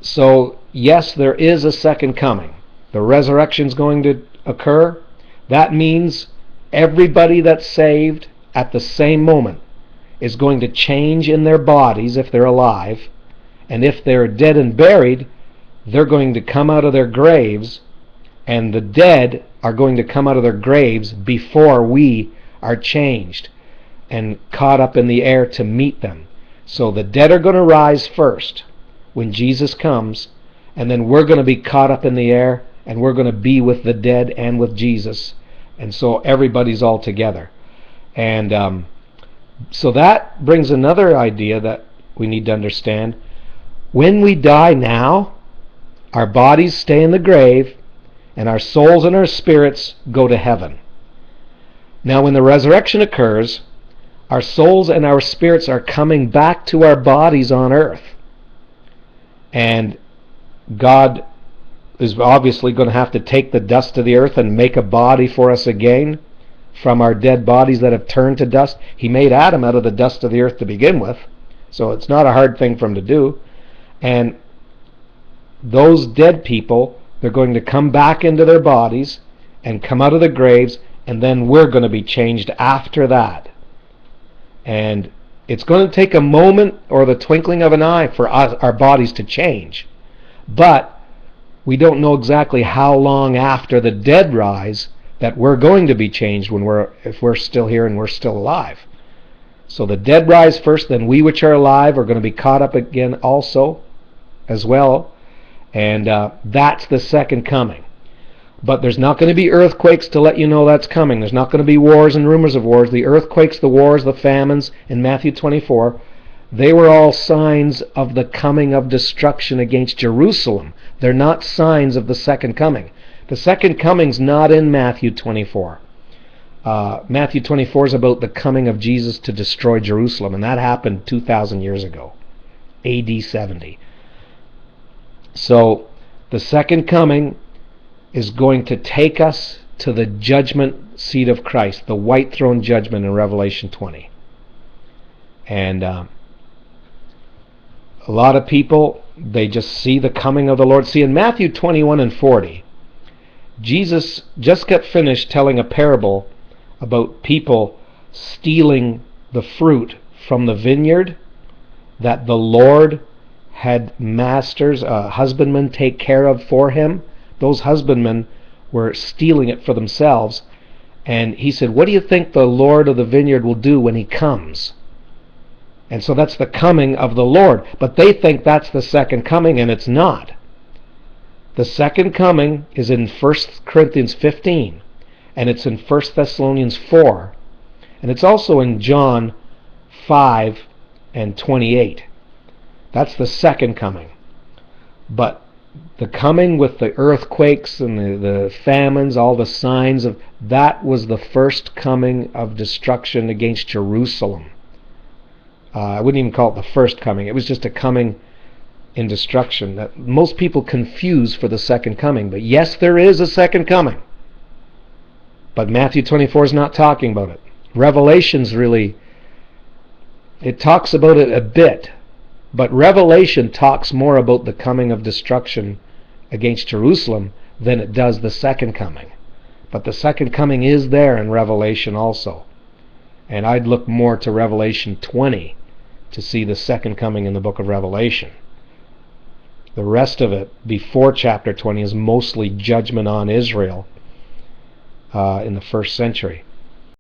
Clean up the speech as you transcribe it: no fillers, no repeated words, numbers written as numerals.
So, yes, there is a second coming. The resurrection is going to occur. That means everybody that's saved at the same moment is going to change in their bodies if they're alive. And if they're dead and buried, they're going to come out of their graves, and the dead are going to come out of their graves before we are changed and caught up in the air to meet them. So the dead are going to rise first when Jesus comes, and then we're going to be caught up in the air, and we're going to be with the dead and with Jesus. And so everybody's all together. And so that brings another idea that we need to understand. When we die now, our bodies stay in the grave, and our souls and our spirits go to heaven. Now, when the resurrection occurs, our souls and our spirits are coming back to our bodies on earth. And God is obviously going to have to take the dust of the earth and make a body for us again from our dead bodies that have turned to dust. He made Adam out of the dust of the earth to begin with, so it's not a hard thing for him to do. And those dead people, they're going to come back into their bodies and come out of the graves, and then we're going to be changed after that. And it's going to take a moment or the twinkling of an eye for our bodies to change. But we don't know exactly how long after the dead rise that we're going to be changed if we're still here and we're still alive. So the dead rise first, then we which are alive are going to be caught up again also as well. And that's the second coming. But there's not going to be earthquakes to let you know that's coming. There's not going to be wars and rumors of wars. The earthquakes, the wars, the famines in Matthew 24, they were all signs of the coming of destruction against Jerusalem. They're not signs of the second coming. The second coming's not in Matthew 24. Matthew 24 is about the coming of Jesus to destroy Jerusalem, and that happened 2,000 years ago, AD 70. So the second coming is going to take us to the judgment seat of Christ, the white throne judgment in Revelation 20. And a lot of people, they just see the coming of the Lord. See, in Matthew 21 and 40, Jesus just got finished telling a parable about people stealing the fruit from the vineyard that the Lord had masters, husbandmen take care of for him. Those husbandmen were stealing it for themselves. And he said, what do you think the Lord of the vineyard will do when he comes? And so that's the coming of the Lord. But they think that's the second coming, and it's not. The second coming is in 1 Corinthians 15, and it's in 1 Thessalonians 4, and it's also in John 5 and 28. That's the second coming. But the coming with the earthquakes and the famines, all the signs of that, was the first coming of destruction against Jerusalem. I wouldn't even call it the first coming. It was just a coming in destruction that most people confuse for the second coming. But yes, there is a second coming. But Matthew 24 is not talking about it. Revelation's really, it talks about it a bit. But Revelation talks more about the coming of destruction against Jerusalem than it does the second coming. But the second coming is there in Revelation also. And I'd look more to Revelation 20 to see the second coming in the book of Revelation. The rest of it, before chapter 20, is mostly judgment on Israel in the first century.